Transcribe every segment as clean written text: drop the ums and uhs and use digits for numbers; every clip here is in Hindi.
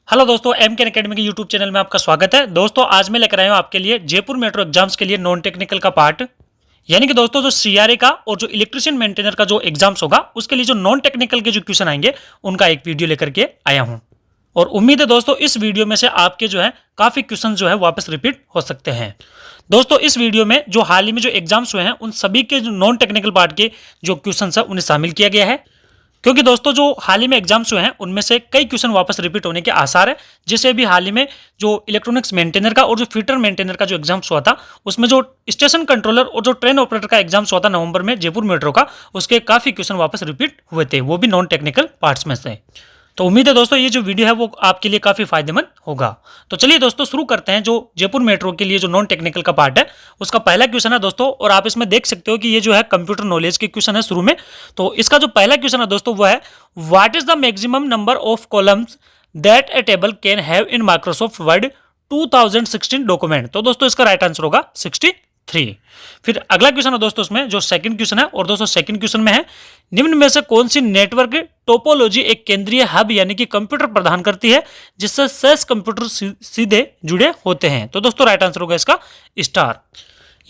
हेलो दोस्तों, एम के अकेडमी के यूट्यूब चैनल में आपका स्वागत है। दोस्तों आज मैं लेकर आया हूँ आपके लिए जयपुर मेट्रो एग्जाम्स के लिए नॉन टेक्निकल का पार्ट, यानी कि दोस्तों जो सीआरए का और जो इलेक्ट्रिशियन मेंटेनर का जो एग्जाम्स होगा उसके लिए जो नॉन टेक्निकल के जो क्वेश्चन आएंगे उनका एक वीडियो लेकर के आया हूँ। और उम्मीद है दोस्तों इस वीडियो में से आपके जो है काफी क्वेश्चन जो है वापस रिपीट हो सकते हैं। दोस्तों इस वीडियो में जो हाल ही में जो एग्जाम्स हुए हैं उन सभी के जो नॉन टेक्निकल पार्ट के जो क्वेश्चन है उन्हें शामिल किया गया है, क्योंकि दोस्तों जो हाल ही में एग्जाम्स हुए हैं उनमें से कई क्वेश्चन वापस रिपीट होने के आसार है। जैसे भी हाल ही में जो इलेक्ट्रॉनिक्स मेंटेनर का और जो फीटर मेंटेनर का जो एग्जाम्स हुआ था उसमें जो स्टेशन कंट्रोलर और जो ट्रेन ऑपरेटर का एग्जाम्स हुआ था नवंबर में जयपुर मेट्रो का, उसके काफी क्वेश्चन वापस रिपीट हुए थे, वो भी नॉन टेक्निकल पार्ट्स में से। तो उम्मीद है दोस्तों ये जो वीडियो है वो आपके लिए काफी फायदेमंद होगा। तो चलिए दोस्तों शुरू करते हैं। जो जयपुर मेट्रो के लिए जो नॉन टेक्निकल का पार्ट है उसका पहला क्वेश्चन है दोस्तों, और आप इसमें देख सकते हो कि ये जो है कंप्यूटर नॉलेज के क्वेश्चन है शुरू में। तो इसका जो पहला क्वेश्चन है दोस्तों वो है, what is the maximum number of columns that A table can have in Microsoft word 2016 document. तो दोस्तों इसका राइट आंसर होगा 63। फिर अगला क्वेश्चन है दोस्तों उसमें जो सेकंड क्वेश्चन है, और दोस्तों सेकंड क्वेश्चन में है, निम्न में से कौन सी नेटवर्क टोपोलॉजी एक केंद्रीय हब यानी कि कंप्यूटर प्रदान करती है जिससे शेष कंप्यूटर सीधे जुड़े होते हैं। तो दोस्तों राइट आंसर होगा इसका स्टार,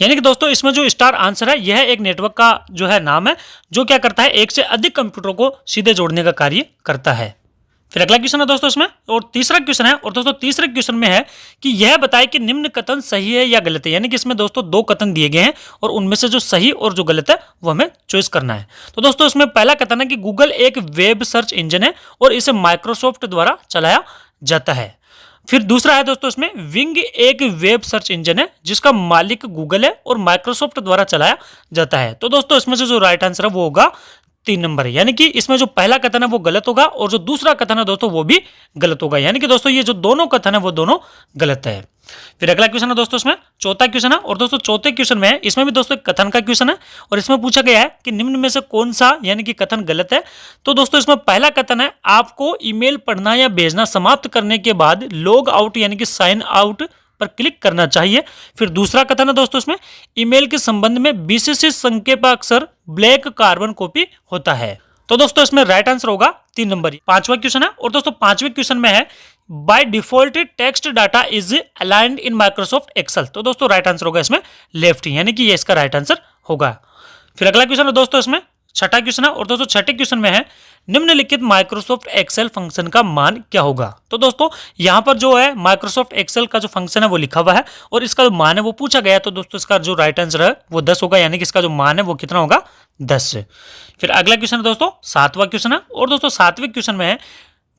यानी कि दोस्तों इसमें जो स्टार आंसर है यह एक नेटवर्क का जो है नाम है जो क्या करता है, एक से अधिक कंप्यूटरों को सीधे जोड़ने का कार्य करता है। फिर अगला क्वेश्चन है दोस्तों इसमें, और तीसरा क्वेश्चन है, और दोस्तों तीसरे क्वेश्चन में है कि यह बताए कि निम्न कथन सही है या गलत है। यानी कि इसमें दोस्तों दो कथन दिए गए हैं और उनमें से जो सही और जो गलत है वो हमें चॉइस करना है। तो दोस्तों इसमें पहला कथन है कि गूगल एक वेब सर्च इंजन है और इसे माइक्रोसॉफ्ट द्वारा चलाया जाता है। फिर दूसरा है दोस्तों इसमें, विंग एक वेब सर्च इंजन है जिसका मालिक गूगल है और माइक्रोसॉफ्ट द्वारा चलाया जाता है। तो दोस्तों इसमें से जो राइट आंसर है वो होगा 3 नंबर है, यानी कि इसमें जो पहला कथन है वो गलत होगा और जो दूसरा कथन है दोस्तों वो भी गलत होगा, यानी कि दोस्तों ये जो दोनों कथन है वो दोनों गलत है। फिर अगला क्वेश्चन है दोस्तों इसमें चौथा क्वेश्चन है, और दोस्तों चौथे क्वेश्चन में है, इसमें भी दोस्तों कथन का क्वेश्चन है और इसमें पूछा गया है कि निम्न में से कौन सा यानी कि कथन गलत है। तो दोस्तों इसमें पहला कथन है, आपको ईमेल पढ़ना या भेजना समाप्त करने के बाद लॉग आउट यानी कि साइन आउट पर क्लिक करना चाहिए। फिर दूसरा कथन है दोस्तों इसमें, ईमेल के संबंध में बीसीसी संकेताक्षर ब्लैक कार्बन कॉपी होता है। तो दोस्तों इसमें राइट आंसर होगा 3 नंबर। पांचवा क्वेश्चन है, और दोस्तों पांचवें क्वेश्चन में है, by default text data is aligned in Microsoft Excel. तो दोस्तों राइट आंसर होगा इसमें लेफ्ट, यानी कि ये इसका राइट आंसर होगा। फिर अगला क्वेश्चन है दोस्तों इसमें छठा क्वेश्चन है, और दोस्तों छठे क्वेश्चन में है, निम्नलिखित माइक्रोसॉफ्ट एक्सेल फंक्शन का मान क्या होगा। तो दोस्तों यहाँ पर जो है माइक्रोसॉफ्ट एक्सेल का जो फंक्शन है वो लिखा हुआ है और इसका जो मान है वो पूछा गया। तो दोस्तों इसका जो राइट आंसर है वो 10 होगा, यानी कि इसका जो मान है वो कितना होगा, 10। फिर अगला क्वेश्चन है दोस्तों सातवां क्वेश्चन है, और दोस्तों सातवें क्वेश्चन में है,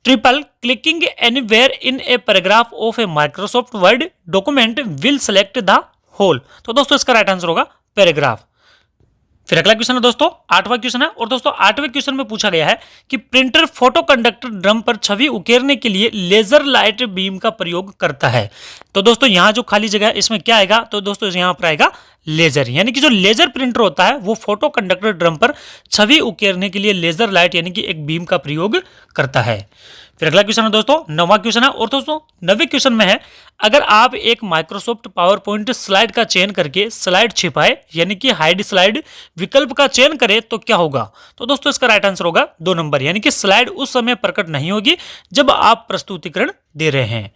triple clicking anywhere in a paragraph of a Microsoft Word document will select the whole. तो दोस्तों इसका राइट आंसर होगा पैराग्राफ। फिर अगला क्वेश्चन है दोस्तों आठवां क्वेश्चन है, और दोस्तों आठवें क्वेश्चन में पूछा गया है कि प्रिंटर फोटो कंडक्टर ड्रम पर छवि उकेरने के लिए लेजर लाइट बीम का प्रयोग करता है। तो दोस्तों यहाँ जो खाली जगह है इसमें क्या आएगा, तो दोस्तों यहाँ पर आएगा लेजर, यानी कि जो लेजर प्रिंटर होता है वो फोटो कंडक्टर ड्रम पर छवि उकेरने के लिए लेजर लाइट यानी कि एक बीम का प्रयोग करता है। फिर अगला क्वेश्चन है दोस्तों नौवां क्वेश्चन है, और दोस्तों 9वें क्वेश्चन में है, अगर आप एक माइक्रोसॉफ्ट पावर पॉइंट स्लाइड का चयन करके स्लाइड छिपाए यानी कि हाइड स्लाइड विकल्प का चयन करें तो क्या होगा। तो दोस्तों इसका राइट आंसर होगा 2 नंबर, यानी कि स्लाइड उस समय प्रकट नहीं होगी जब आप प्रस्तुतिकरण दे रहे हैं।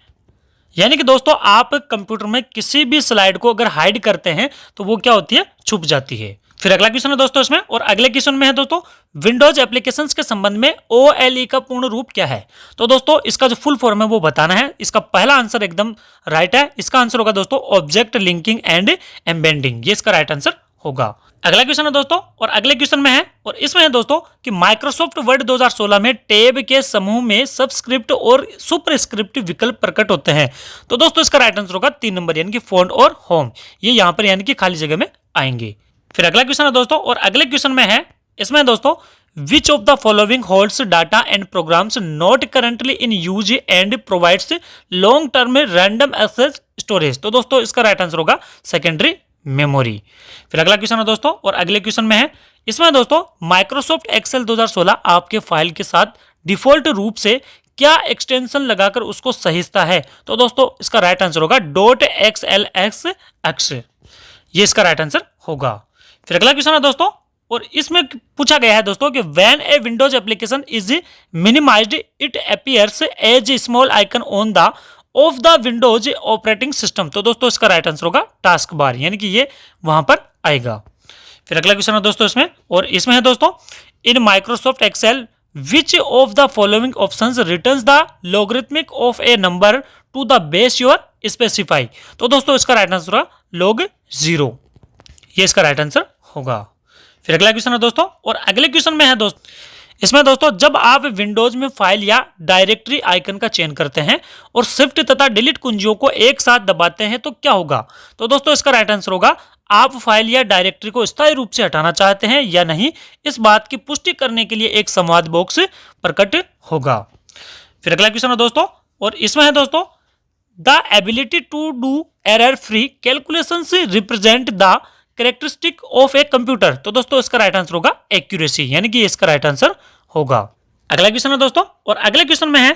यानी कि दोस्तों आप कंप्यूटर में किसी भी स्लाइड को अगर हाइड करते हैं तो वो क्या होती है, छुप जाती है। फिर अगला क्वेश्चन है दोस्तों इसमें, और अगले क्वेश्चन में है दोस्तों, विंडोज एप्लीकेशंस के संबंध में OLE का पूर्ण रूप क्या है। तो दोस्तों इसका जो फुल फॉर्म है वो बताना है। इसका पहला आंसर एकदम राइट है, इसका आंसर होगा दोस्तों ऑब्जेक्ट लिंकिंग एंड एम्बेडिंग, ये इसका राइट आंसर होगा। अगला क्वेश्चन है दोस्तों, और अगले क्वेश्चन में है, और इसमें है दोस्तों कि माइक्रोसॉफ्ट वर्ड 2016 में टैब के समूह में सबस्क्रिप्ट और सुपरस्क्रिप्ट विकल्प प्रकट होते हैं। तो दोस्तों इसका राइट आंसर होगा 3 नंबर, यानी कि फॉन्ट और होम, ये यहाँ पर यानी कि खाली जगह में आएंगे। फिर अगला क्वेश्चन है दोस्तों, और अगले क्वेश्चन में है, इसमें दोस्तों which of the following holds data and programs not currently in use and provides long term random access storage. तो दोस्तों इसका राइट आंसर होगा सेकेंडरी मेमोरी। फिर अगला क्वेश्चन है दोस्तों, और अगले क्वेश्चन में है, इसमें दोस्तों माइक्रोसॉफ्ट एक्सेल 2016 आपके फाइल के साथ डिफॉल्ट रूप से क्या एक्सटेंशन लगाकर उसको सहेजता है। तो दोस्तों इसका राइट आंसर होगा .xlsx, ये इसका राइट आंसर होगा। फिर अगला क्वेश्चन है दोस्तों, और इसमें पूछा गया है दोस्तों कि when a Windows application is minimized it appears as small icon on the of the Windows operating system. तो दोस्तों इसका राइट आंसर होगा टास्क बार, यानी कि ये वहां पर आएगा। फिर अगला क्वेश्चन है दोस्तों इसमें, और इसमें है दोस्तों in Microsoft Excel which of the following options returns the logarithmic of a number to the base your specify. तो दोस्तों इसका राइट आंसर होगा log 0, ये इसका राइट आंसर होगा। फिर अगला क्वेश्चन है दोस्तों, और अगले क्वेश्चन में है दोस्तों, इसमें दोस्तों जब आप विंडोज में फाइल या डायरेक्टरी आइकन का चयन करते हैं और शिफ्ट तथा डिलीट कुंजियों को एक साथ दबाते हैं तो क्या होगा। तो दोस्तों इसका राइट आंसर होगा आप फाइल या डायरेक्टरी को स्थायी रूप से हटाना चाहते हैं या नहीं, इस बात की पुष्टि करने के लिए एक संवाद बॉक्स प्रकट होगा। फिर अगला क्वेश्चन है दोस्तों, और इसमें है दोस्तों the ability to do error free calculation represent the characteristic of a computer. तो दोस्तों इसका राइट आंसर होगा एक्यूरेसी, यानी कि इसका राइट आंसर होगा। अगला क्वेश्चन है दोस्तों, और अगले क्वेश्चन में है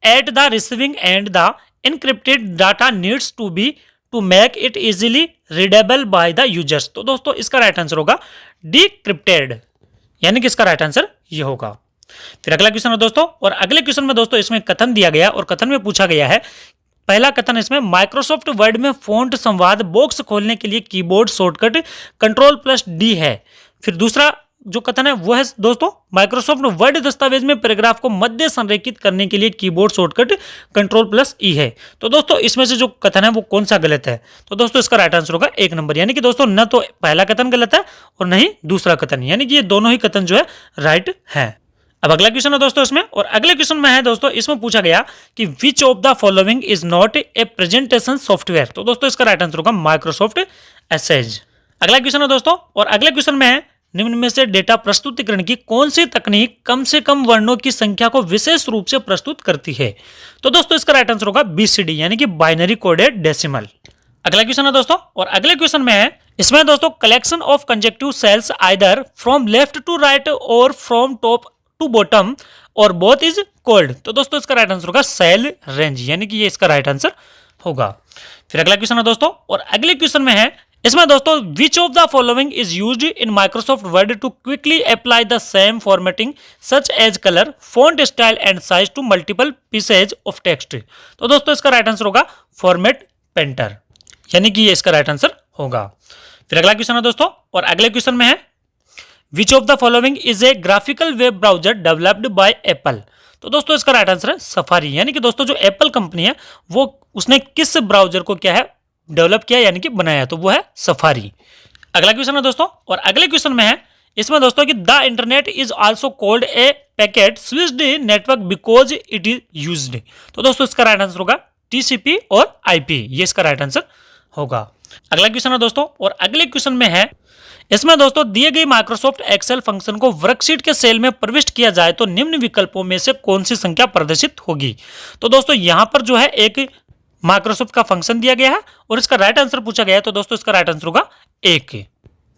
at the receiving end the encrypted data needs to be to make it easily readable by the users. तो दोस्तों इसका राइट आंसर होगा डिक्रिप्टेड, यानी कि इसका राइट आंसर ये होगा। फिर अगला क्वेश्चन है दोस्तों, और अगले क्वेश्चन में दोस्तों इसमें कथन दिया गया और कथन में पूछा गया है, पहला कथन इसमें माइक्रोसॉफ्ट वर्ड में फ़ॉन्ट संवाद बॉक्स खोलने के लिए कीबोर्ड शॉर्टकट Ctrl+D है। फिर दूसरा जो कथन है वो है दोस्तों माइक्रोसॉफ्ट वर्ड दस्तावेज में पैराग्राफ को मध्य संरेखित करने के लिए कीबोर्ड शॉर्टकट Ctrl+E है। तो दोस्तों इसमें से जो कथन है वो कौन सा गलत है। तो दोस्तों इसका राइट आंसर होगा 1 नंबर, यानी कि दोस्तों न तो पहला कथन गलत है और न ही दूसरा कथन, यानी कि ये दोनों ही कथन जो है राइट है। अब अगला क्वेश्चन है दोस्तों इसमें, और अगले क्वेश्चन में है दोस्तों इसमें पूछा गया कि विच of the following is not A presentation software. तो दोस्तों इसका राइट आंसर होगा माइक्रोसॉफ्ट एसेज। अगला क्वेश्चन है दोस्तों, और अगले क्वेश्चन में है निम्न में से डेटा प्रस्तुतिकरण की कौन सी तकनीक कम से कम वर्णों की संख्या को विशेष रूप से प्रस्तुत करती है। तो दोस्तों इसका राइट आंसर होगा BCD, यानी कि बाइनरी कोडेड डेसिमल। अगला क्वेश्चन है दोस्तों, और अगले क्वेश्चन में है इसमें दोस्तों collection of conjunctive cells either from left to right और फ्रॉम टॉप टू बॉटम और बोथ इज कॉल्ड। तो दोस्तों इसका राइट आंसर होगा सेल रेंज, यानी कि ये इसका राइट आंसर होगा। फिर अगला क्वेश्चन है दोस्तों, और अगले क्वेश्चन में है इसमें दोस्तों which of the following is used in Microsoft Word to quickly apply the same formatting such as colour font style and size to multiple pieces of text. तो दोस्तों इसका राइट आंसर होगा फॉर्मेट पेंटर, यानी कि ये इसका राइट आंसर होगा। फिर अगला क्वेश्चन है दोस्तों, और अगले क्वेश्चन में है विच of the following is a graphical web browser developed by Apple. तो दोस्तों इसका राइट आंसर है सफारी, यानी कि दोस्तों जो एप्पल कंपनी है वो उसने किस ब्राउजर को क्या है डेवलप किया, यानी कि बनाया, तो वो है सफारी। अगला क्वेश्चन है दोस्तों, और अगले क्वेश्चन में है इसमें दोस्तों कि the internet is also called a packet switched network because it is used. तो दोस्तों इसका राइट आंसर होगा TCP और IP, ये इसका राइट आंसर होगा। अगला क्वेश्चन है दोस्तों, और अगले क्वेश्चन में है इसमें दोस्तों दिए गए माइक्रोसॉफ्ट एक्सेल फंक्शन को वर्कशीट के सेल में प्रविष्ट किया जाए तो निम्न विकल्पों में से कौन सी संख्या प्रदर्शित होगी। तो दोस्तों यहां पर जो है एक माइक्रोसॉफ्ट का फंक्शन दिया गया है और इसका राइट आंसर पूछा गया है, तो दोस्तों इसका राइट आंसर होगा 1।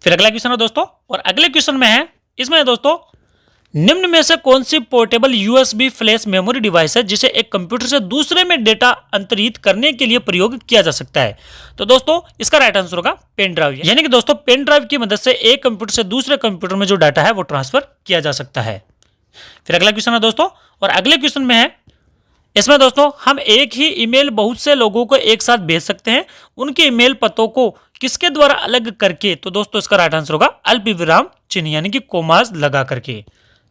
फिर अगला क्वेश्चन है दोस्तों, और अगले क्वेश्चन में है इसमें दोस्तों निम्न में से कौन सी portable USB flash memory device है जिसे एक कंप्यूटर से दूसरे में डेटा अंतरित करने के लिए प्रयोग किया जा सकता है। तो दोस्तों इसका राइट आंसर होगा पेन ड्राइव, यानी कि दोस्तों पेन ड्राइव की मदद से एक कंप्यूटर से दूसरे कंप्यूटर में जो डाटा है वो ट्रांसफर किया जा सकता है। फिर अगला क्वेश्चन है दोस्तों, और अगले क्वेश्चन में है इसमें दोस्तों हम एक ही ईमेल बहुत से लोगों को एक साथ भेज सकते हैं, उनके ईमेल पतों को किसके द्वारा अलग करके। तो दोस्तों इसका राइट आंसर होगा अल्पविराम चिन्ह, यानी कि कोमास लगा करके।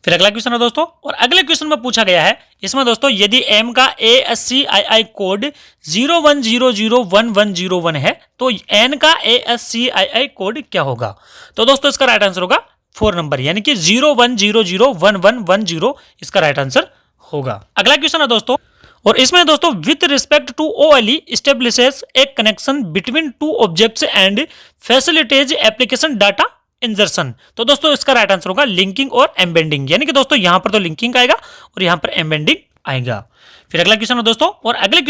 फिर अगला क्वेश्चन है दोस्तों, और अगले क्वेश्चन में पूछा गया है इसमें दोस्तों यदि M का ASCII कोड 01001101 है तो N का ASCII कोड क्या होगा। तो दोस्तों इसका राइट आंसर होगा 4 नंबर, यानी कि 01001110 इसका राइट आंसर होगा। अगला क्वेश्चन है दोस्तों, और इसमें दोस्तों with respect to OLE establishes a connection between two objects and facilitates application data insertion. तो दोस्तों इसका राइट आंसर होगा लिंकिंग और एम्बेडिंग, यानी कि दोस्तों यहां पर तो लिंकिंग आएगा और यहां पर एम्बेडिंग आएगा। फिर अगला क्वेश्चन है दोस्तों, और अगले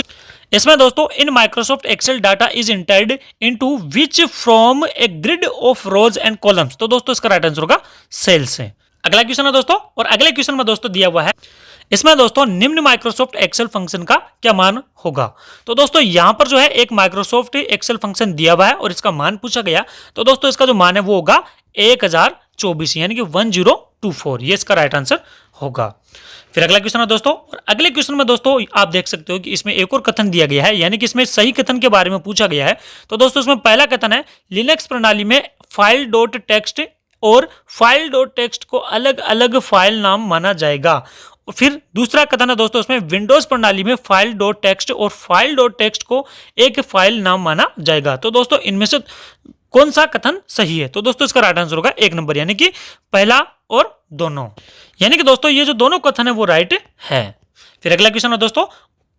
इसमें दोस्तों in Microsoft Excel data is entered into which from a grid of rows and columns. तो दोस्तों इसका राइट आंसर होगा सेल्स से। अगला क्वेश्चन है दोस्तों, और अगले क्वेश्चन में दोस्तों दिया हुआ है इसमें दोस्तों निम्न माइक्रोसॉफ्ट एक्सेल फंक्शन का क्या मान होगा। तो दोस्तों यहां पर जो है एक माइक्रोसॉफ्ट एक्सेल फंक्शन दिया हुआ है और इसका मान पूछा गया, तो दोस्तों इसका जो मान है वो होगा 1000 1024 यानी कि 1024, ये इसका राइट आंसर होगा। फिर अगला क्वेश्चन है दोस्तों, और अगले क्वेश्चन में दोस्तों आप देख सकते हो कि इसमें एक और कथन दिया गया है, यानी कि इसमें सही कथन के बारे में पूछा गया है। तो दोस्तों इसमें पहला कथन है लिनक्स प्रणाली में फाइल डॉट टेक्स्ट और फाइल डॉट टेक्स्ट को अलग अलग फाइल नाम माना जाएगा। और फिर दूसरा कथन है दोस्तों इसमें विंडोज प्रणाली में फाइल डॉट टेक्स्ट और फाइल डॉट टेक्स्ट को एक फाइल नाम माना जाएगा। तो दोस्तों इनमें से कौन सा कथन सही है? तो दोस्तों इसका राइट आंसर होगा 1 नंबर, यानी कि पहला और दोनों, यानी कि दोस्तों ये जो दोनों कथन है वो राइट है। फिर अगला क्वेश्चन है दोस्तों,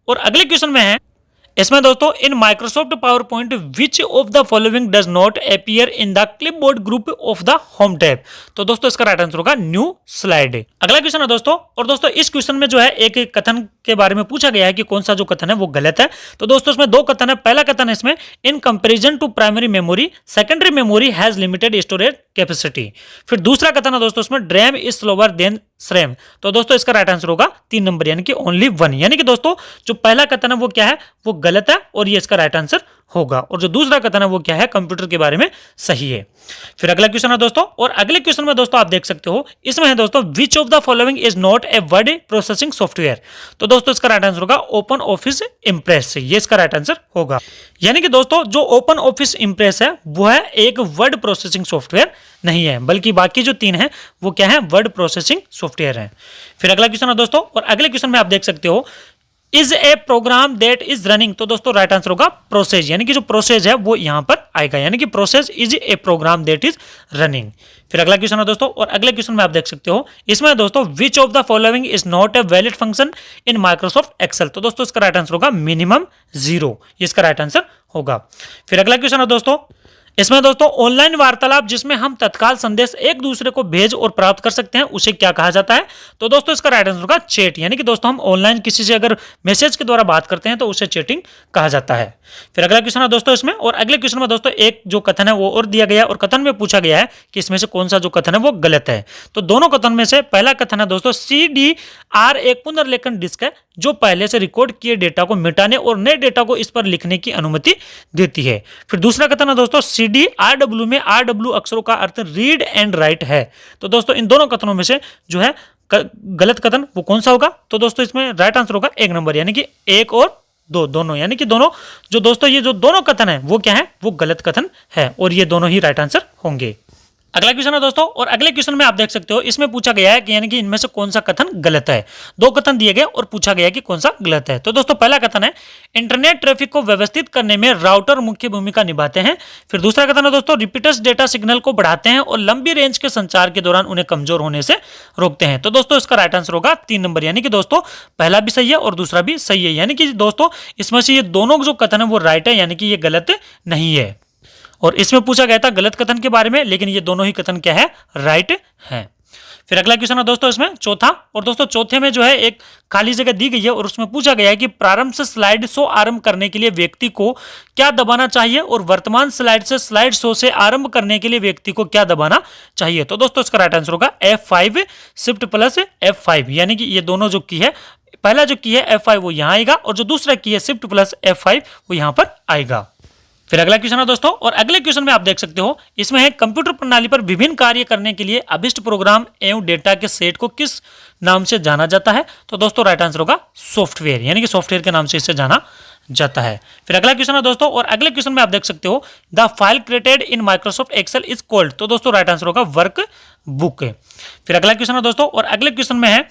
और अगले क्वेश्चन में है इसमें दोस्तों in Microsoft power point which of the following does not appear in the clipboard group of the home tab. तो दोस्तों इसका राइट आंसर होगा न्यू स्लाइड। अगला क्वेश्चन है दोस्तों, और दोस्तों इस क्वेश्चन में जो है एक कथन के बारे में पूछा गया है कि कौन सा जो कथन है वो गलत है। तो दोस्तों इसमें 2 कथन है। पहला कथन है इसमें in comparison to primary memory secondary memory has limited storage capacity. फिर दूसरा कथन है दोस्तों इसमें DRAM is slower than SRAM. तो दोस्तों इसका राइट आंसर होगा 3 नंबर, यानी कि ओनली 1, यानी कि दोस्तों जो पहला कथन है वो क्या है, वो गलत है और ये इसका राइट आंसर होगा। और जो दूसरा कथन है वो क्या है, कंप्यूटर के बारे में सही है। फिर अगला क्वेश्चन है दोस्तों, और अगले क्वेश्चन में दोस्तों आप देख सकते हो इसमें है दोस्तों which of the following is not a word processing software. तो दोस्तों इसका राइट आंसर होगा ओपन ऑफिस इंप्रेस, ये इसका राइट आंसर होगा। यानी कि दोस्तों जो ओपन ऑफिस इंप्रेस है वो है एक वर्ड प्रोसेसिंग सॉफ्टवेयर नहीं है, बल्कि बाकी जो 3 है वो क्या है, वर्ड प्रोसेसिंग सॉफ्टवेयर है। फिर अगला क्वेश्चन है दोस्तों, और अगले क्वेश्चन में आप देख सकते हो is a program that is running. तो दोस्तों राइट आंसर होगा प्रोसेस, यानी कि जो प्रोसेस है वो यहां पर आएगा, यानी कि process is a program that is running. फिर अगला क्वेश्चन है दोस्तों, और अगले क्वेश्चन में आप देख सकते हो इसमें दोस्तों which of the following is not a valid function in Microsoft Excel. तो दोस्तों इसका राइट आंसर होगा मिनिमम 0, ये इसका राइट आंसर होगा। फिर अगला क्वेश्चन है दोस्तों, इसमें दोस्तों ऑनलाइन वार्तालाप जिसमें हम तत्काल संदेश एक दूसरे को भेज और प्राप्त कर सकते हैं उसे क्या कहा जाता है। तो दोस्तों इसका राइट आंसर होगा चैट, यानी कि दोस्तों हम ऑनलाइन किसी से अगर मैसेज के द्वारा बात करते हैं तो उसे चैटिंग कहा जाता है। फिर अगला क्वेश्चन है दोस्तों इसमें, और अगले क्वेश्चन में दोस्तों एक जो कथन है वो और दिया गया है, और कथन में पूछा गया है कि इसमें से कौन सा जो कथन है वो गलत है। तो दोनों कथन में से पहला कथन है दोस्तों CDR एक पुनर्लेखन डिस्क है जो पहले से रिकॉर्ड किए डेटा को मिटाने और नए डेटा को इस पर लिखने की अनुमति देती है। फिर दूसरा कथन है दोस्तों CDRW में RW अक्षरों का अर्थ रीड एंड राइट है। तो दोस्तों इन दोनों कथनों में से जो है गलत कथन वो कौन सा होगा। तो दोस्तों इसमें राइट आंसर होगा 1 नंबर, यानी कि 1 और 2 दोनों, यानी कि दोनों जो दोस्तों ये जो दोनों कथन है वो क्या है, वो गलत कथन है और ये दोनों ही राइट आंसर होंगे। अगला क्वेश्चन है दोस्तों, और अगले क्वेश्चन में आप देख सकते हो इसमें पूछा गया है कि यानी कि इनमें से कौन सा कथन गलत है। 2 कथन दिए गए और पूछा गया है कि कौन सा गलत है। तो दोस्तों पहला कथन है इंटरनेट ट्रैफिक को व्यवस्थित करने में राउटर मुख्य भूमिका निभाते हैं। फिर दूसरा कथन है दोस्तों रिपीटर्स डेटा सिग्नल को बढ़ाते हैं और लंबी रेंज के संचार के दौरान उन्हें कमजोर होने से रोकते हैं। तो दोस्तों इसका राइट आंसर होगा 3 नंबर, यानी कि दोस्तों पहला भी सही है और दूसरा भी सही है, यानी कि दोस्तों इसमें से ये दोनों जो कथन है वो राइट है, यानी कि ये गलत नहीं है। और इसमें पूछा गया था गलत कथन के बारे में, लेकिन ये दोनों ही कथन क्या है, राइट है। फिर अगला क्वेश्चन है दोस्तों इसमें चौथा, और दोस्तों चौथे में जो है एक खाली जगह दी गई है और उसमें पूछा गया है कि प्रारंभ से स्लाइड शो आरंभ करने के लिए व्यक्ति को क्या दबाना चाहिए और वर्तमान स्लाइड से स्लाइड शो से आरंभ करने के लिए व्यक्ति को क्या दबाना चाहिए। तो दोस्तों इसका राइट आंसर होगा F5 शिफ्ट प्लस F5, यानी कि ये दोनों जो की है, पहला जो की है F5 वो यहाँ आएगा और जो दूसरा की है शिफ्ट प्लस F5 वो यहाँ पर आएगा। फिर अगला क्वेश्चन है दोस्तों, और अगले क्वेश्चन में आप देख सकते हो इसमें है कंप्यूटर प्रणाली पर विभिन्न कार्य करने के लिए अभिष्ट प्रोग्राम एवं डेटा के सेट को किस नाम से जाना जाता है। तो दोस्तों राइट आंसर होगा सॉफ्टवेयर, यानी कि सॉफ्टवेयर के नाम से इसे जाना जाता है। फिर अगला क्वेश्चन है दोस्तों, और अगले क्वेश्चन में आप देख सकते हो the file created in Microsoft Excel is called. तो दोस्तों राइट आंसर होगा वर्क बुक। फिर अगला क्वेश्चन है दोस्तों, और अगले क्वेश्चन में है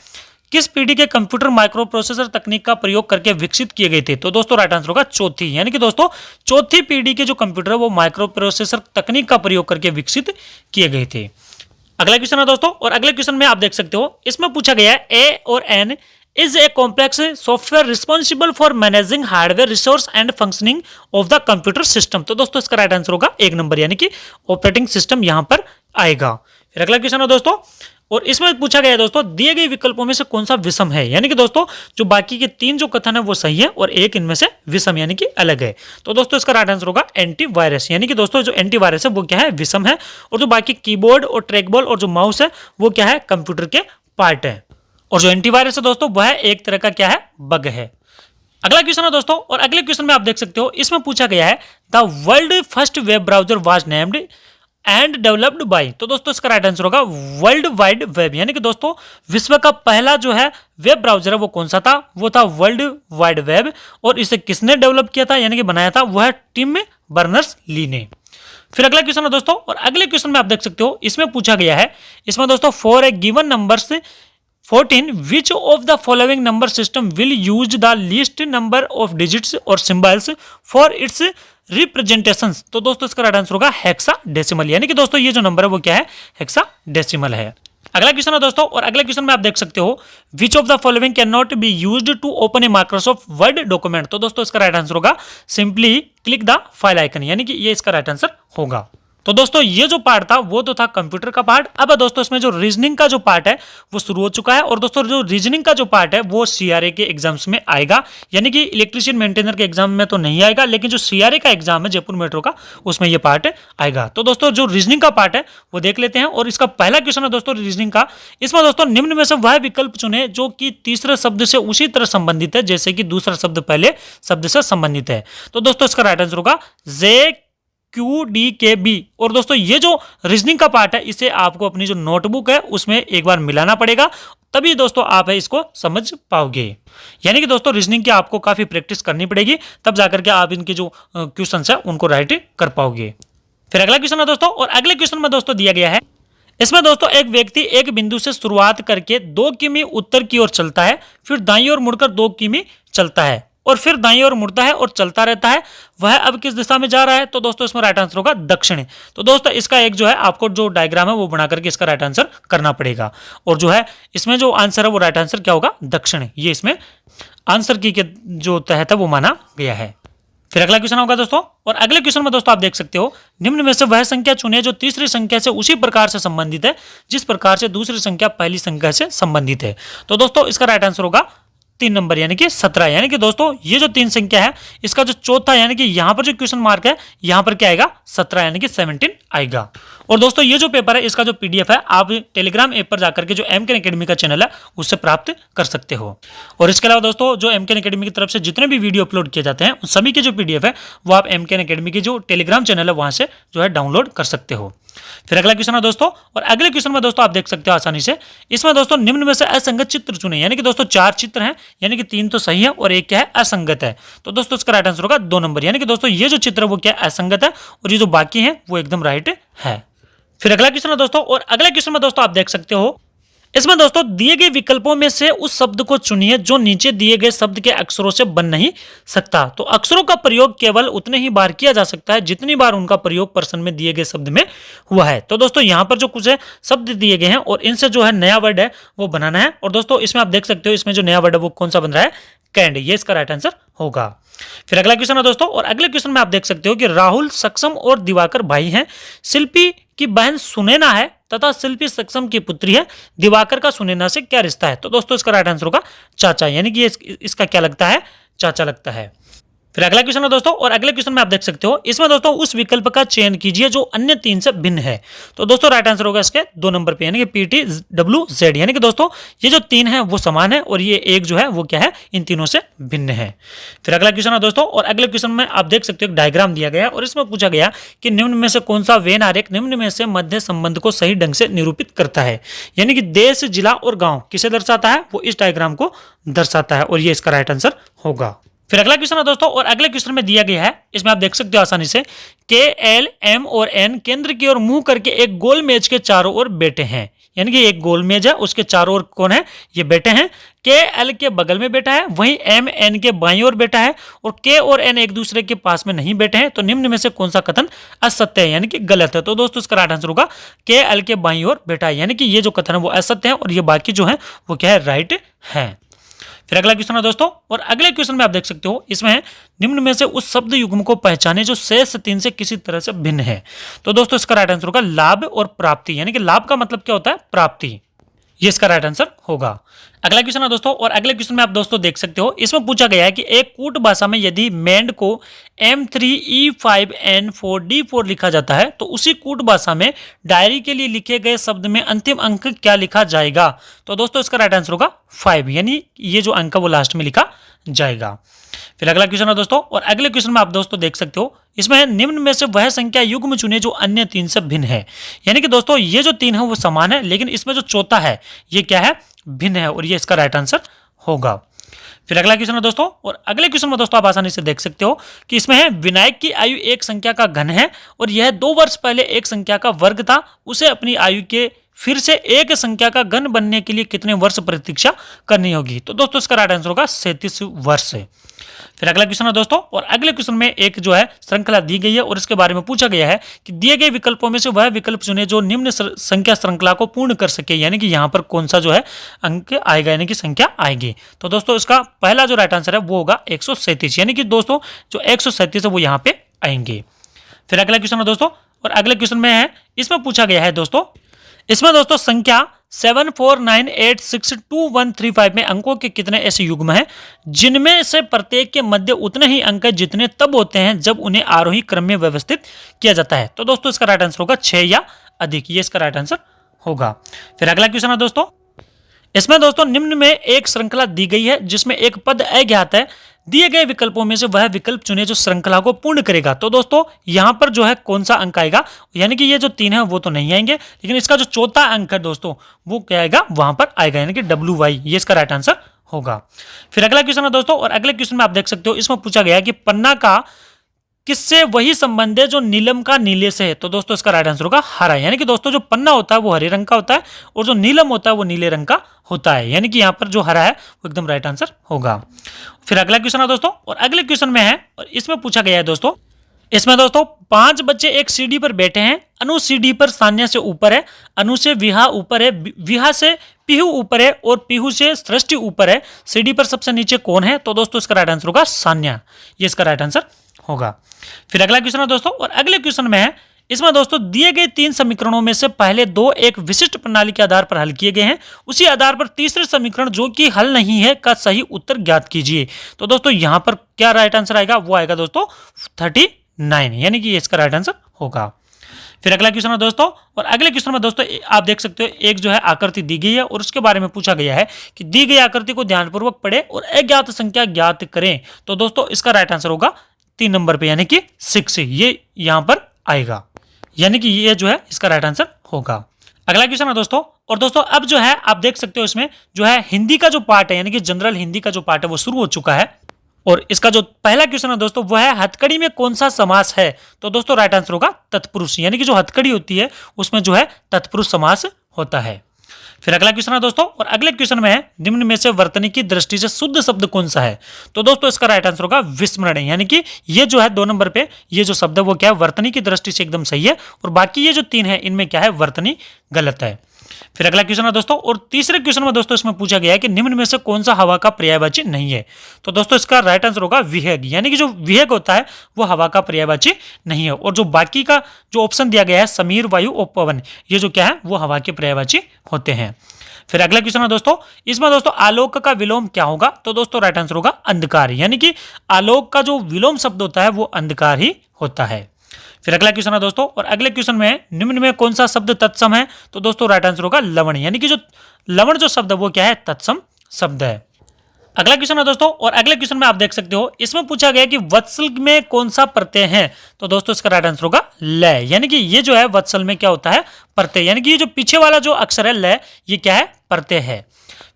किस पीढ़ी के कंप्यूटर माइक्रो प्रोसेसर तकनीक का प्रयोग करके विकसित किए गए थे। तो दोस्तों राइट आंसर होगा चौथी, यानी कि दोस्तों चौथी पीढ़ी के जो कंप्यूटर है वो माइक्रो प्रोसेसर तकनीक का प्रयोग करके विकसित किए गए थे। अगला क्वेश्चन है दोस्तों, और अगले क्वेश्चन में आप देख सकते हो इसमें पूछा गया है ए और an is a complex software responsible for managing hardware resource and functioning of the computer system. तो दोस्तों इसका राइट आंसर होगा 1 नंबर, यानी कि ऑपरेटिंग सिस्टम यहां पर आएगा। फिर अगला क्वेश्चन है दोस्तों, और इसमें पूछा गया है दोस्तों दिए गए विकल्पों में से कौन सा विषम है, यानी कि दोस्तों जो बाकी के 3 जो कथन है वो सही है और एक इनमें से विषम यानी कि अलग है। तो दोस्तों इसका राइट आंसर होगा एंटीवायरस, यानी कि दोस्तों जो एंटीवायरस है वो क्या है, विषम है, और जो बाकी कीबोर्ड और ट्रैकबॉल और जो माउस है वो क्या है, कंप्यूटर के पार्ट है, और जो एंटीवायरस है दोस्तों वह एक तरह का क्या है, बग है। अगला क्वेश्चन है दोस्तों, और अगले क्वेश्चन में आप देख सकते हो इसमें पूछा गया है the world first web browser was named and developed by, तो दोस्तों इसका राइट आंसर होगा वर्ल्ड वाइड वेब, यानी कि दोस्तों विश्व का पहला जो है वेब ब्राउजर है वो कौन सा था, वो था वर्ल्ड वाइड वेब। और इसे किसने डेवलप किया था यानी कि बनाया था, वो है टिम बर्नर्स ली ने। फिर अगला क्वेश्चन है दोस्तों, और अगले क्वेश्चन में आप देख सकते हो इसमें पूछा गया है, इसमें दोस्तों for a given numbers 14 which of the following number system will use the least number of digits और सिंबल्स फॉर इट्स रिप्रेजेंटेशंस, तो दोस्तों इसका राइट आंसर होगा हेक्साडेसिमल, यानी कि दोस्तों ये जो नंबर है वो क्या है, हेक्साडेसिमल है। अगला क्वेश्चन है दोस्तों, और अगले क्वेश्चन में आप देख सकते हो which of the following can not be used to open a Microsoft Word document, तो दोस्तों इसका राइट आंसर होगा simply click the file icon, यानी कि ये इसका राइट आंसर होगा। तो दोस्तों ये जो पार्ट था वो तो था कंप्यूटर का पार्ट। अब दोस्तों इसमें जो रीजनिंग का जो पार्ट है वो शुरू हो चुका है, और दोस्तों जो रीजनिंग का जो पार्ट है वो सीआरए के एग्जाम्स में आएगा, यानी कि इलेक्ट्रिशियन मेंटेनर के एग्जाम में तो नहीं आएगा, लेकिन जो सीआरए का एग्जाम है जयपुर मेट्रो का उसमें ये पार्ट आएगा। तो दोस्तों जो रीजनिंग का पार्ट है वो देख लेते हैं, और इसका पहला क्वेश्चन है दोस्तों रीजनिंग का। इसमें दोस्तों निम्न में से वह विकल्प चुने जो कि तीसरे शब्द से उसी तरह संबंधित है जैसे कि दूसरा शब्द पहले शब्द से संबंधित है, तो दोस्तों इसका राइट आंसर होगा JQDKB। और दोस्तों ये जो रीजनिंग का पार्ट है इसे आपको अपनी जो नोटबुक है उसमें एक बार मिलाना पड़ेगा, तभी दोस्तों आप इसको समझ पाओगे, यानी कि दोस्तों रीजनिंग की आपको काफी प्रैक्टिस करनी पड़ेगी, तब जाकर के आप इनके जो क्वेश्चंस है उनको राइट कर पाओगे। फिर अगला क्वेश्चन है दोस्तों, और अगले क्वेश्चन में दोस्तों दिया गया है, इसमें दोस्तों एक व्यक्ति एक बिंदु से शुरुआत करके 2 किमी उत्तर की ओर चलता है, फिर दाईं ओर मुड़कर 2 किमी चलता है, और फिर दाईं ओर मुड़ता है और चलता रहता है, वह अब किस दिशा में जा रहा है, तो दोस्तों इसमें राइट आंसर होगा दक्षिण। तो दोस्तों इसका एक जो है आपको जो डायग्राम है वो बना करके इसका राइट आंसर करना पड़ेगा, और जो है इसमें जो आंसर है वो राइट आंसर क्या होगा, दक्षिण, ये इसमें आंसर की के जो तहत है वो माना गया है। फिर अगला क्वेश्चन होगा दोस्तों, और अगले क्वेश्चन में दोस्तों आप देख सकते हो निम्न में से वह संख्या चुने जो तीसरी संख्या से उसी प्रकार से संबंधित है जिस प्रकार से दूसरी संख्या पहली संख्या से संबंधित है, तो दोस्तों इसका राइट आंसर होगा 3 नंबर यानी कि 17, यानी कि दोस्तों ये जो 3 संख्या है इसका जो चौथा यानी कि यहां पर जो क्वेश्चन मार्क है यहां पर क्या आएगा, 17 यानी कि 17 आएगा। और दोस्तों ये जो पेपर है इसका जो पीडीएफ है आप टेलीग्राम ऐप पर जाकर के जो एमकेन एकेडमी का चैनल है उससे प्राप्त कर सकते हो। और इसके अलावा दोस्तों जो एमकेन एकेडमी की तरफ से जितने भी वीडियो अपलोड किए जाते हैं उन सभी के जो पीडीएफ है वो आप एमकेन एकेडमी के जो टेलीग्राम चैनल है वहां से जो है डाउनलोड कर सकते हो। फिर अगला क्वेश्चन है दोस्तों, और अगले क्वेश्चन में दोस्तों आप देख सकते हो आसानी से, इसमें दोस्तों निम्न में से असंगत चित्र चुने, यानी कि दोस्तों 4 चित्र हैं, यानी कि 3 तो सही है और एक क्या है असंगत है, तो दोस्तों इसका राइट आंसर होगा 2 नंबर, यानी कि दोस्तों ये जो चित्र है वो क्या असंगत है और ये जो बाकी है वो एकदम राइट है। फिर अगला क्वेश्चन है दोस्तों, और अगले क्वेश्चन में दोस्तों आप देख सकते हो, इसमें दोस्तों दिए गए विकल्पों में से उस शब्द को चुनिए जो नीचे दिए गए शब्द के अक्षरों से बन नहीं सकता। तो अक्षरों का प्रयोग केवल उतने ही बार किया जा सकता है जितनी बार उनका प्रयोग प्रश्न में दिए गए शब्द में हुआ है। तो दोस्तों यहाँ पर जो कुछ है शब्द दिए गए हैं और इनसे जो है नया वर्ड है वो बनाना है, और दोस्तों इसमें आप देख सकते हो इसमें जो नया वर्ड है वो कौन सा बन रहा है, कैंड, ये इसका राइट आंसर होगा। फिर अगला क्वेश्चन है दोस्तों, और अगले क्वेश्चन में आप देख सकते हो कि राहुल सक्षम और दिवाकर भाई हैं, शिल्पी की बहन सुनैना है तथा शिल्पी सक्षम की पुत्री है, दिवाकर का सुनैना से क्या रिश्ता है, तो दोस्तों इसका राइट आंसर होगा चाचा, यानी कि इसका क्या लगता है, चाचा लगता है। फिर अगला क्वेश्चन है दोस्तों, और अगले क्वेश्चन में आप देख सकते हो इसमें दोस्तों उस विकल्प का चयन कीजिए जो अन्य 3 से भिन्न है, तो दोस्तों राइट आंसर होगा इसके 2 नंबर पे, यानी कि PTWZ, यानी कि दोस्तों ये जो 3 है वो समान है और ये एक जो है वो क्या है, इन तीनों से भिन्न है। फिर अगला क्वेश्चन है दोस्तों, और अगले क्वेश्चन में आप देख सकते हो एक डायग्राम दिया गया और इसमें पूछा गया कि निम्न में से कौन सा वेन आरेख निम्न में से मध्य संबंध को सही ढंग से निरूपित करता है, यानी कि देश, जिला और गांव किसे दर्शाता है, वो इस डायग्राम को दर्शाता है, और ये इसका राइट आंसर होगा। फिर अगला क्वेश्चन है दोस्तों, और अगले क्वेश्चन में दिया गया है, इसमें आप देख सकते हो आसानी से, के एल एम और एन केंद्र की ओर मुंह करके एक गोल मेज के चारों ओर बैठे हैं, यानी कि एक गोल मेज है उसके चारों ओर कौन है, ये बैठे हैं, के एल के बगल में बैठा है, वहीं एम एन के बाईं ओर बैठा है, और के और एन एक दूसरे के पास में नहीं बैठे हैं, तो निम्न में से कौन सा कथन असत्य है, यानी कि गलत है, तो दोस्तों इसका राइट आंसर होगा के एल के बाईं ओर बैठा है, यानी कि ये जो कथन है वो असत्य है और ये बाकी जो है वो क्या है, राइट है। फिर अगला क्वेश्चन है दोस्तों, और अगले क्वेश्चन में आप देख सकते हो इसमें निम्न में से उस शब्द युग्म को पहचाने जो शेष 3 से किसी तरह से भिन्न है, तो दोस्तों इसका राइट आंसर होगा लाभ और प्राप्ति, यानी कि लाभ का मतलब क्या होता है, प्राप्ति, ये इसका राइट आंसर होगा। अगला क्वेश्चन है दोस्तों, और अगले क्वेश्चन में आप दोस्तों देख सकते हो, इसमें पूछा गया है कि एक कूट भाषा में यदि मेंढ को M3E5N4D4 लिखा जाता है तो उसी कूट भाषा में डायरी के लिए लिखे गए शब्द में अंतिम अंक क्या लिखा जाएगा। तो दोस्तों इसका राइट आंसर होगा 5, यानी ये जो अंक है वो लास्ट में लिखा जाएगा। फिर अगला क्वेश्चन है दोस्तों, और अगले क्वेश्चन में आप दोस्तों देख सकते हो, इसमें है निम्न में से वह संख्या युग्म चुने जो अन्य 3 से भिन्न है। यानी कि दोस्तों ये जो 3 है वो समान है, लेकिन इसमें जो चौथा है ये क्या है, भिन्न है, और ये इसका राइट आंसर होगा। फिर अगला क्वेश्चन है दोस्तों, और अगले क्वेश्चन में दोस्तों आप आसानी से देख सकते हो कि इसमें है विनायक की आयु एक संख्या का घन है और यह 2 वर्ष पहले एक संख्या का वर्ग था, उसे अपनी आयु के फिर से एक संख्या का घन बनने के लिए कितने वर्ष प्रतीक्षा करनी होगी। तो दोस्तों इसका राइट आंसर होगा 37 वर्ष। फिर अगला क्वेश्चन है दोस्तों, और अगले क्वेश्चन में एक जो है श्रृंखला दी गई है और इसके बारे में पूछा गया है कि दिए गए विकल्पों में से वह विकल्प चुने जो निम्न संख्या श्रृंखला को पूर्ण कर सके, यानी कि यहाँ पर कौन सा जो है अंक आएगा, यानी कि संख्या आएगी। तो दोस्तों इसका पहला जो राइट आंसर है वो होगा 137, यानी कि दोस्तों जो 137 है वो यहाँ पे आएंगे। फिर अगला क्वेश्चन है दोस्तों, और अगले क्वेश्चन में है, इसमें पूछा गया है दोस्तों, इसमें दोस्तों संख्या 74986213 में अंकों के कितने ऐसे युग्म हैं जिनमें से प्रत्येक के मध्य उतने ही अंक हैं जितने तब होते हैं जब उन्हें आरोही क्रम में व्यवस्थित किया जाता है। तो दोस्तों इसका राइट आंसर होगा 6 या अधिक, ये इसका राइट आंसर होगा। फिर अगला क्वेश्चन है दोस्तों, इसमें दोस्तों निम्न में एक श्रृंखला दी गई है जिसमें एक पद अज्ञात है, दिए गए विकल्पों में से वह विकल्प चुने जो श्रृंखला को पूर्ण करेगा। तो दोस्तों यहां पर जो है कौन सा अंक आएगा, यानी कि ये जो 3 है वो तो नहीं आएंगे, लेकिन इसका जो चौथा अंक है दोस्तों वो क्या आएगा, वहां पर आएगा, यानी कि WY, ये इसका राइट आंसर होगा। फिर अगला क्वेश्चन है दोस्तों, और अगले क्वेश्चन में आप देख सकते हो, इसमें पूछा गया है कि पन्ना का किससे वही संबंध है जो नीलम का नीले से है। तो दोस्तों इसका राइट आंसर होगा हरा, यानी कि दोस्तों जो पन्ना होता है वो हरे रंग का होता है और जो नीलम होता है वो नीले रंग का होता है, यानी कि यहाँ पर जो हरा है वो एकदम राइट आंसर होगा। फिर अगला क्वेश्चन है दोस्तों, और अगले क्वेश्चन में है, और इसमें पूछा गया है दोस्तों, इसमें दोस्तों 5 बच्चे एक सीढ़ी पर बैठे हैं, अनु सीढ़ी पर सान्या से ऊपर है, अनु से विहा ऊपर है, विहा से पीहू ऊपर है और पीहू से सृष्टि ऊपर है, सीढ़ी पर सबसे नीचे कौन है। तो दोस्तों इसका राइट आंसर होगा सान्या, ये इसका राइट आंसर होगा। फिर अगला क्वेश्चन है दोस्तों, और अगले क्वेश्चन में है, इसमें दोस्तों दिए गए 3 समीकरणों में से पहले 2 एक विशिष्ट प्रणाली के आधार पर हल किए गए हैं, उसी आधार पर तीसरे समीकरण जो कि हल नहीं है का सही उत्तर ज्ञात कीजिए। तो दोस्तों यहां पर क्या राइट आंसर आएगा, वो आएगा दोस्तों 39, यानी कि इसका राइट आंसर होगा। फिर अगला क्वेश्चन है दोस्तों, और अगले क्वेश्चन में दोस्तों आप देख सकते हो एक जो है आकृति दी गई है और उसके बारे में पूछा गया है कि दी गई आकृति को ध्यानपूर्वक पढ़े और अज्ञात संख्या ज्ञात करें। तो दोस्तों इसका राइट आंसर होगा 3 नंबर पे, यानी कि 6, ये यहां पर आएगा, यानी कि ये जो है इसका राइट आंसर होगा। अगला क्वेश्चन है दोस्तों, और दोस्तों अब जो है आप देख सकते हो इसमें जो है हिंदी का जो पार्ट है, यानी कि जनरल हिंदी का जो पार्ट है वो शुरू हो चुका है, और इसका जो पहला क्वेश्चन है दोस्तों वो है हथकड़ी में कौन सा समास है। तो दोस्तों राइट आंसर होगा तत्पुरुष, यानी कि जो हथकड़ी होती है उसमें जो है तत्पुरुष समास होता है। फिर अगला क्वेश्चन है दोस्तों, और अगले क्वेश्चन में है निम्न में से वर्तनी की दृष्टि से शुद्ध शब्द कौन सा है। तो दोस्तों इसका राइट आंसर होगा विस्मरण, यानी कि ये जो है 2 नंबर पे ये जो शब्द है वो क्या है, वर्तनी की दृष्टि से एकदम सही है, और बाकी ये जो 3 है इनमें क्या है, वर्तनी गलत है। फिर अगला क्वेश्चन है दोस्तों, और तीसरे क्वेश्चन में दोस्तों इसमें पूछा गया है कि निम्न में से कौन सा हवा का पर्यायवाची नहीं है। तो दोस्तों इसका राइट आंसर होगा विहग, यानी कि जो विहग होता है वो हवा का पर्यायवाची नहीं है, और जो बाकी का जो ऑप्शन दिया गया है समीर, वायु और पवन, ये जो क्या है वो हवा के पर्यायवाची होते हैं। फिर अगला क्वेश्चन है दोस्तों, इसमें दोस्तों आलोक का विलोम क्या होगा। तो दोस्तों राइट आंसर होगा अंधकार, यानी कि आलोक का जो विलोम शब्द होता है वो अंधकार ही होता है। फिर अगला क्वेश्चन है दोस्तों, और अगले क्वेश्चन में निम्न में कौन सा शब्द तत्सम है। तो दोस्तों राइट आंसर होगा लवण, यानी कि जो लवण जो शब्द है वो क्या है, तत्सम शब्द है। अगला क्वेश्चन है दोस्तों, और अगले क्वेश्चन में आप देख सकते हो इसमें पूछा गया कि वत्सल में कौन सा प्रत्यय है। तो दोस्तों इसका राइट आंसर होगा लय, यानी कि ये जो है वत्सल में क्या होता है, प्रत्यय, यानी कि ये जो पीछे वाला जो अक्षर है लय, ये क्या है, प्रत्यय है।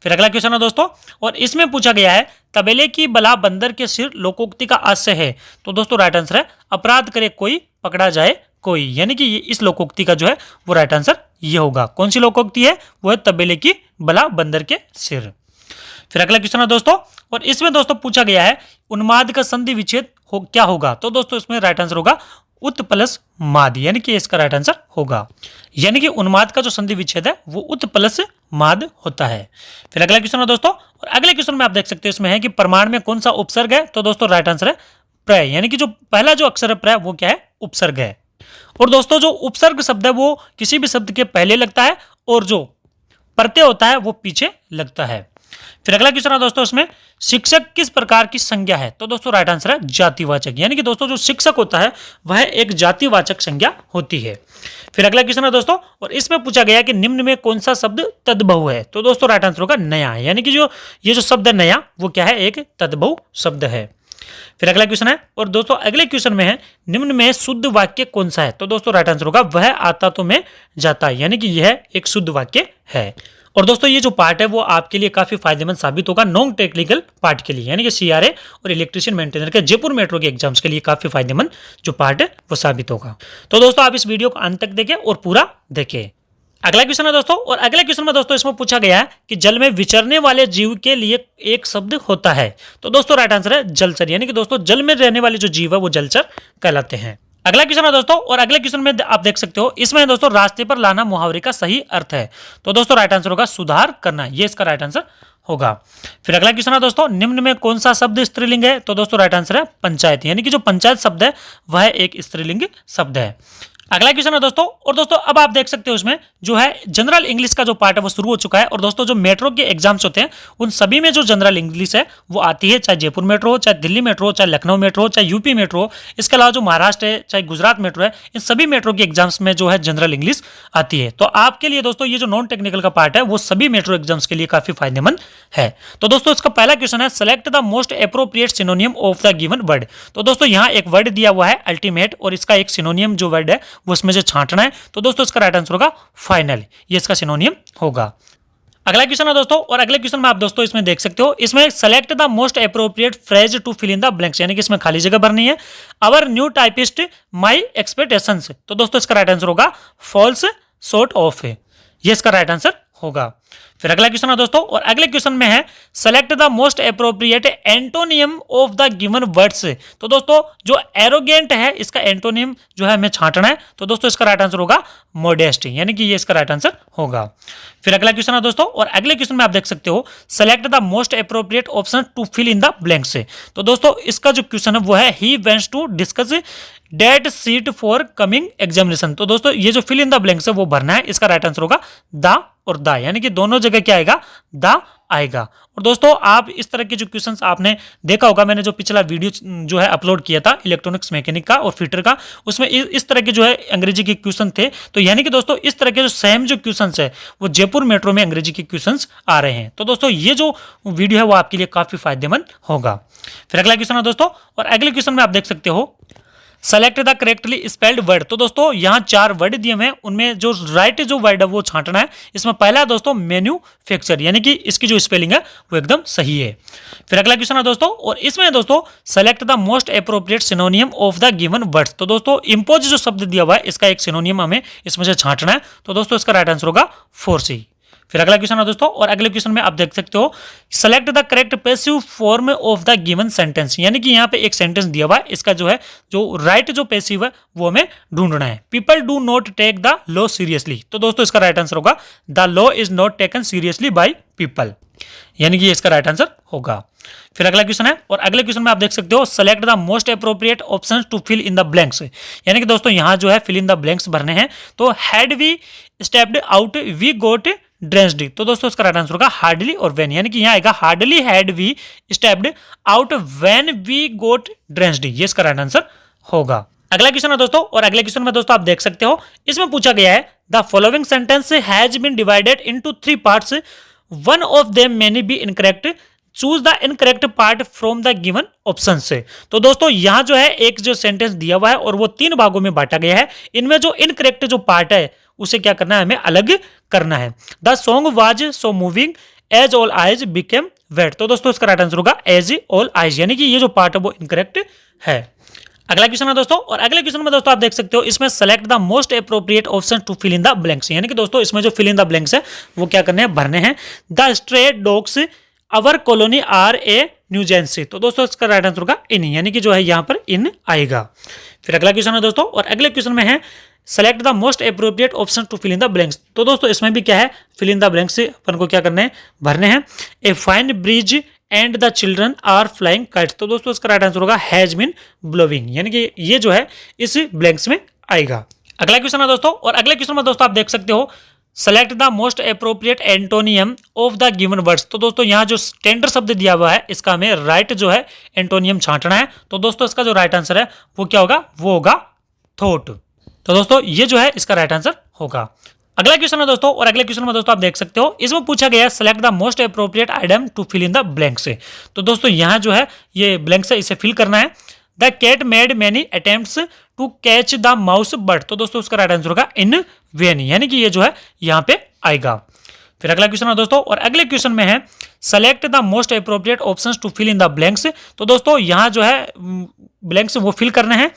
फिर अगला क्वेश्चन है दोस्तों, और इसमें पूछा गया है तबेले की बला बंदर के सिर लोकोक्ति का आशय है। तो दोस्तों राइट आंसर है अपराध करे कोई पकड़ा जाए कोई, यानी कि इस लोकोक्ति का जो है वो राइट आंसर ये होगा। कौन सी लोकोक्ति है, वो है तबेले की बला बंदर के सिर। फिर अगला क्वेश्चन है दोस्तों, और इसमें दोस्तों पूछा गया है उन्माद का संधि विच्छेद क्या होगा। तो दोस्तों इसमें राइट आंसर होगा उत प्लस माद, यानी कि इसका राइट आंसर होगा, यानी कि उन्माद का जो संधि विच्छेद है वो उत प्लस माद होता है। फिर अगला क्वेश्चन है दोस्तों, और अगले क्वेश्चन में आप देख सकते हो इसमें है कि प्रमाण में कौन सा उपसर्ग है। तो दोस्तों राइट आंसर है प्रय, यानी कि जो पहला जो अक्षर है प्रय वो क्या है, उपसर्ग है। और दोस्तों जो उपसर्ग शब्द है वो किसी भी शब्द के पहले लगता है और जो प्रत्यय होता है वो पीछे लगता है। फिर अगला क्वेश्चन है दोस्तों, इसमें शिक्षक किस प्रकार की संज्ञा है? तो दोस्तों राइट आंसर है जातिवाचक, यानी कि दोस्तों जो शिक्षक होता है वह एक जातिवाचक संज्ञा होती है। फिर अगला क्वेश्चन है दोस्तों, और इसमें पूछा गया है कि निम्न में कौन सा शब्द तद्भव है? तो दोस्तों राइट आंसर होगा नया, यानी कि जो ये जो शब्द है नया वो क्या है, एक तद्भव शब्द है। फिर अगला क्वेश्चन है, और दोस्तों अगले क्वेश्चन में है निम्न में शुद्ध वाक्य कौन सा है? तो दोस्तों राइट आंसर होगा वह आता तो मैं जाता, यानी कि यह एक शुद्ध वाक्य है। और दोस्तों ये जो पार्ट है वो आपके लिए काफी फायदेमंद साबित होगा नॉन टेक्निकल पार्ट के लिए, यानी कि सीआरए और इलेक्ट्रिशियन मेंटेनर के जयपुर मेट्रो के एग्जाम्स के लिए काफी फायदेमंद जो पार्ट है वो साबित होगा। तो दोस्तों आप इस वीडियो को अंत तक देखें और पूरा देखें। अगला क्वेश्चन है दोस्तों, और अगले क्वेश्चन में दोस्तों इसमें पूछा गया है कि जल में विचरने वाले जीव के लिए एक शब्द होता है। तो दोस्तों राइट आंसर है जलचर, यानी कि दोस्तों जल में रहने वाले जो जीव है वो जलचर कहलाते हैं। अगला क्वेश्चन है दोस्तों, और अगले क्वेश्चन में आप देख सकते हो इसमें दोस्तों रास्ते पर लाना मुहावरे का सही अर्थ है। तो दोस्तों राइट आंसर होगा सुधार करना, ये इसका राइट आंसर होगा। फिर अगला क्वेश्चन है दोस्तों, निम्न में कौन सा शब्द स्त्रीलिंग है? तो दोस्तों राइट आंसर है पंचायत, यानी कि जो पंचायत शब्द है वह एक स्त्रीलिंग शब्द है। अगला क्वेश्चन है दोस्तों, और दोस्तों अब आप देख सकते हो इसमें जो है जनरल इंग्लिश का जो पार्ट है वो शुरू हो चुका है। और दोस्तों जो मेट्रो के एग्जाम्स होते हैं उन सभी में जो जनरल इंग्लिश है वो आती है, चाहे जयपुर मेट्रो हो, चाहे दिल्ली मेट्रो हो, चाहे लखनऊ मेट्रो हो, चाहे यूपी मेट्रो हो, इसके अलावा जो महाराष्ट्र है, चाहे गुजरात मेट्रो है, इन सभी मेट्रो के एग्जाम्स में जो है जनरल इंग्लिश आती है। तो आपके लिए दोस्तों ये जो नॉन टेक्निकल का पार्ट है वो सभी मेट्रो एग्जाम्स के लिए काफी फायदेमंद है। तो दोस्तों इसका पहला क्वेश्चन है select the most appropriate सिनोनियम of the given word. तो दोस्तों यहाँ एक वर्ड दिया हुआ है अल्टीमेट, और इसका एक सिनोनियम जो वर्ड है वो इसमें से छांटना है। तो दोस्तों इसका राइट आंसर होगा फाइनल, ये इसका सिनोनियम होगा। अगला क्वेश्चन है दोस्तों, और अगले क्वेश्चन में आप दोस्तों इसमें देख सकते हो इसमें select the most appropriate phrase to fill in the blanks, यानी कि इसमें खाली जगह भरनी है। Our new typist my expectations. तो दोस्तों इसका राइट आंसर होगा फॉल्स सॉर्ट ऑफ, ये इसका राइट आंसर होगा। फिर अगला क्वेश्चन है दोस्तों, और अगले क्वेश्चन में है select the most appropriate antonym of the given words. तो दोस्तों जो एरोगेंट है इसका एंटोनियम जो है हमें छांटना है। तो दोस्तों इसका राइट आंसर होगा मोडेस्ट, यानी कि ये इसका राइट आंसर होगा। फिर अगला क्वेश्चन है दोस्तों, और अगले क्वेश्चन में आप देख सकते हो select the most appropriate option to fill in the blanks. तो दोस्तों इसका जो क्वेश्चन है वो है he wants to discuss that seat for coming examination. तो दोस्तों ये जो फिल इन द ब्लैंक्स है वो भरना है, इसका राइट आंसर होगा द और दा, यानी कि दोनों जगह क्या आएगा, दा आएगा। और दोस्तों आप इस तरह के जो क्वेश्चंस आपने देखा होगा, मैंने जो पिछला वीडियो जो है अपलोड किया था इलेक्ट्रॉनिक्स मैकेनिक का और फिटर का, उसमें इस तरह के जो है अंग्रेजी के क्वेश्चन थे। तो यानी कि दोस्तों इस तरह के जो सेम जो क्वेश्चंस है वो जयपुर मेट्रो में अंग्रेजी के क्वेश्चंस आ रहे हैं। तो दोस्तों ये जो वीडियो है वो आपके लिए काफी फायदेमंद होगा। फिर अगला क्वेश्चन है दोस्तों, और अगले क्वेश्चन में आप देख सकते हो select the correctly spelled word. तो दोस्तों यहाँ 4 वर्ड दिए हुए हैं, उनमें जो राइट जो वर्ड है वो छांटना है। इसमें पहला है दोस्तों मैन्युफैक्चर, यानी कि इसकी जो स्पेलिंग है वो एकदम सही है। फिर अगला क्वेश्चन है दोस्तों, और इसमें दोस्तों select the most appropriate सिनोनियम of the given words. तो दोस्तों इम्पोज जो शब्द दिया हुआ है इसका एक सिनोनियम हमें इसमें से छांटना है। तो दोस्तों इसका राइट आंसर होगा फोर्सी। फिर अगला क्वेश्चन है दोस्तों, और अगले क्वेश्चन में आप देख सकते हो select the correct passive form of the given sentence, यानी कि यहाँ पे एक सेंटेंस दिया हुआ है, इसका जो है जो राइट जो पैसिव है वो हमें ढूंढना है। People do not take the law seriously. तो दोस्तों इसका राइट आंसर होगा the law is not taken seriously by people, यानी कि इसका राइट आंसर होगा। फिर अगला क्वेश्चन है, और अगले क्वेश्चन में आप देख सकते हो select the most appropriate options to fill in the blanks, यानी कि दोस्तों यहाँ जो है फिल इन द ब्लैंक्स भरने हैं। तो had we stepped out we got drenched. तो दोस्तों इसका राइट आंसर होगा हार्डली और व्हेन, यानी कि यहाँ आएगा hardly had we stepped out when we got drenched, ये इसका राइट आंसर होगा। अगला क्वेश्चन है दोस्तों, और अगले क्वेश्चन में दोस्तों आप देख सकते हो इसमें पूछा गया है the following sentence has been divided into 3 parts, one of them many be incorrect, choose the incorrect part from the given option से। तो दोस्तों यहाँ जो है एक जो सेंटेंस दिया हुआ है और वो 3 भागों में बांटा गया है। इनमें जो इनकरेक्ट जो पार्ट है उसे क्या करना है, हमें अलग करना है। The song was so moving as all eyes became wet. तो दोस्तों इसका राइट आंसर होगा एज ऑल आइज, यानी कि ये जो पार्ट है वो इनकरेक्ट है। अगला क्वेश्चन है दोस्तों, और अगले क्वेश्चन में दोस्तों आप देख सकते हो इसमें select the most appropriate option to fill in the blanks, यानी कि दोस्तों इसमें जो फिल इन द ब्लैंक्स है वो क्या करने हैं, भरने हैं। The stray dogs our colony are a nuisance. तो दोस्तों इसका राइट आंसर होगा इन, यानी कि जो है यहाँ पर इन आएगा। फिर अगला क्वेश्चन है दोस्तों, और अगले क्वेश्चन में है select the most appropriate option to fill in the blanks. तो दोस्तों इसमें भी क्या है, फिल इन द ब्लैंक्स से अपन को क्या करना है, भरने हैं। A fine bridge and the children are flying kites. तो दोस्तों इसका राइट आंसर होगा हैज बीन ब्लोइंग, यानी कि ये जो है इस ब्लैंक्स में आएगा। अगला क्वेश्चन है दोस्तों, और अगले क्वेश्चन में दोस्तों आप देख सकते हो select the most appropriate antonym of the given words. तो दोस्तों यहाँ जो स्टैंडर्ड शब्द दिया हुआ है इसका हमें राइट जो है एंटोनियम छांटना है। तो दोस्तों इसका जो राइट आंसर है वो क्या होगा, वो होगा थॉट। तो दोस्तों ये जो है इसका राइट आंसर होगा। अगला क्वेश्चन है दोस्तों, और अगले क्वेश्चन में दोस्तों आप देख सकते हो इसमें पूछा गया select the most appropriate item to fill in the blanks. तो दोस्तों यहाँ जो है ये ब्लैंक्स है, इसे फिल करना है। The cat made many attempts to catch the mouse but. तो दोस्तों उसका राइट आंसर होगा इन वेन, यानी कि ये जो है यहाँ पे आएगा। फिर अगला क्वेश्चन है दोस्तों, और अगले क्वेश्चन में है select the most appropriate options to fill in the blanks. तो दोस्तों यहाँ जो है ब्लैंक्स वो फिल करने हैं।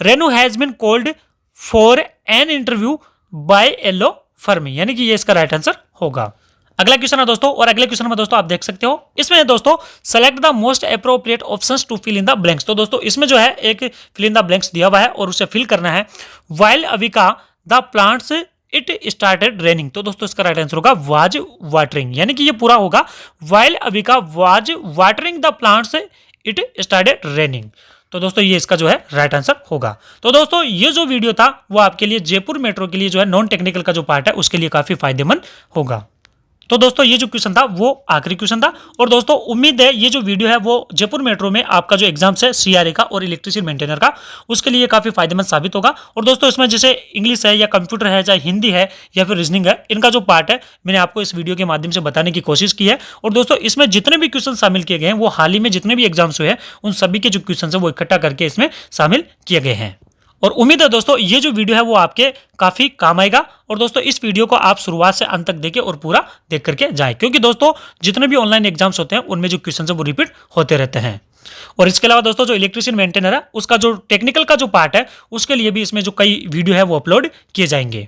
Renu has been called for an interview by a law firm, यानी कि ये इसका राइट आंसर होगा। अगला क्वेश्चन है दोस्तों, और अगले क्वेश्चन में दोस्तों आप देख सकते हो इसमें दोस्तों select the most appropriate options to fill in the blanks. तो दोस्तों इसमें जो है एक फिल इन द ब्लैंक्स दिया हुआ है और उसे फिल करना है। While Avika the plants it started raining. तो दोस्तों इसका राइट आंसर होगा वाज वाटरिंग, यानी कि ये पूरा होगा while Avika was watering the plants it started raining. तो दोस्तों ये इसका जो है राइट आंसर होगा। तो दोस्तों ये जो वीडियो था वो आपके लिए जयपुर मेट्रो के लिए जो है नॉन टेक्निकल का जो पार्ट है उसके लिए काफी फायदेमंद होगा। तो दोस्तों ये जो क्वेश्चन था वो आखिरी क्वेश्चन था, और दोस्तों उम्मीद है ये जो वीडियो है वो जयपुर मेट्रो में आपका जो एग्जाम्स है सीआरए का और इलेक्ट्रिशियन मेंटेनर का उसके लिए काफी फायदेमंद साबित होगा। और दोस्तों इसमें जैसे इंग्लिश है या कंप्यूटर है, चाहे हिंदी है या फिर रीजनिंग है, इनका जो पार्ट है मैंने आपको इस वीडियो के माध्यम से बताने की कोशिश की है। और दोस्तों इसमें जितने भी क्वेश्चन शामिल किए गए हैं वो हाल ही में जितने भी एग्जाम्स हुए हैं उन सभी के जो क्वेश्चन है वो इकट्ठा करके इसमें शामिल किए गए हैं। और उम्मीद है दोस्तों ये जो वीडियो है वो आपके काफी काम आएगा। और दोस्तों इस वीडियो को आप शुरुआत से अंत तक देखें और पूरा देख करके जाएं, क्योंकि दोस्तों जितने भी ऑनलाइन एग्जाम्स होते हैं उनमें जो क्वेश्चन है वो रिपीट होते रहते हैं। और इसके अलावा दोस्तों जो इलेक्ट्रिशियन मेंटेनर है उसका जो टेक्निकल का जो पार्ट है उसके लिए भी इसमें जो कई वीडियो है वो अपलोड किए जाएंगे।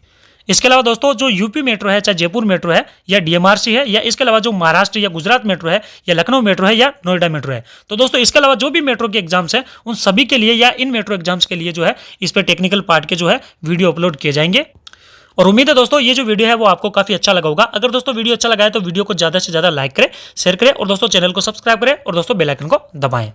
इसके अलावा दोस्तों जो यूपी मेट्रो है, चाहे जयपुर मेट्रो है या डीएमआरसी है, या इसके अलावा जो महाराष्ट्र या गुजरात मेट्रो है या लखनऊ मेट्रो है या नोएडा मेट्रो है, तो दोस्तों इसके अलावा जो भी मेट्रो के एग्जाम्स है उन सभी के लिए या इन मेट्रो एग्जाम्स के लिए जो है इस पर टेक्निकल पार्ट के जो है वीडियो अपलोड किए जाएंगे। और उम्मीद है दोस्तों ये जो वीडियो है वो आपको काफी अच्छा लगा होगा। अगर दोस्तों वीडियो अच्छा लगा है तो वीडियो को ज्यादा से ज्यादा लाइक करें, शेयर करें और दोस्तों चैनल को सब्सक्राइब करें और दोस्तों बेल आइकन को दबाएं।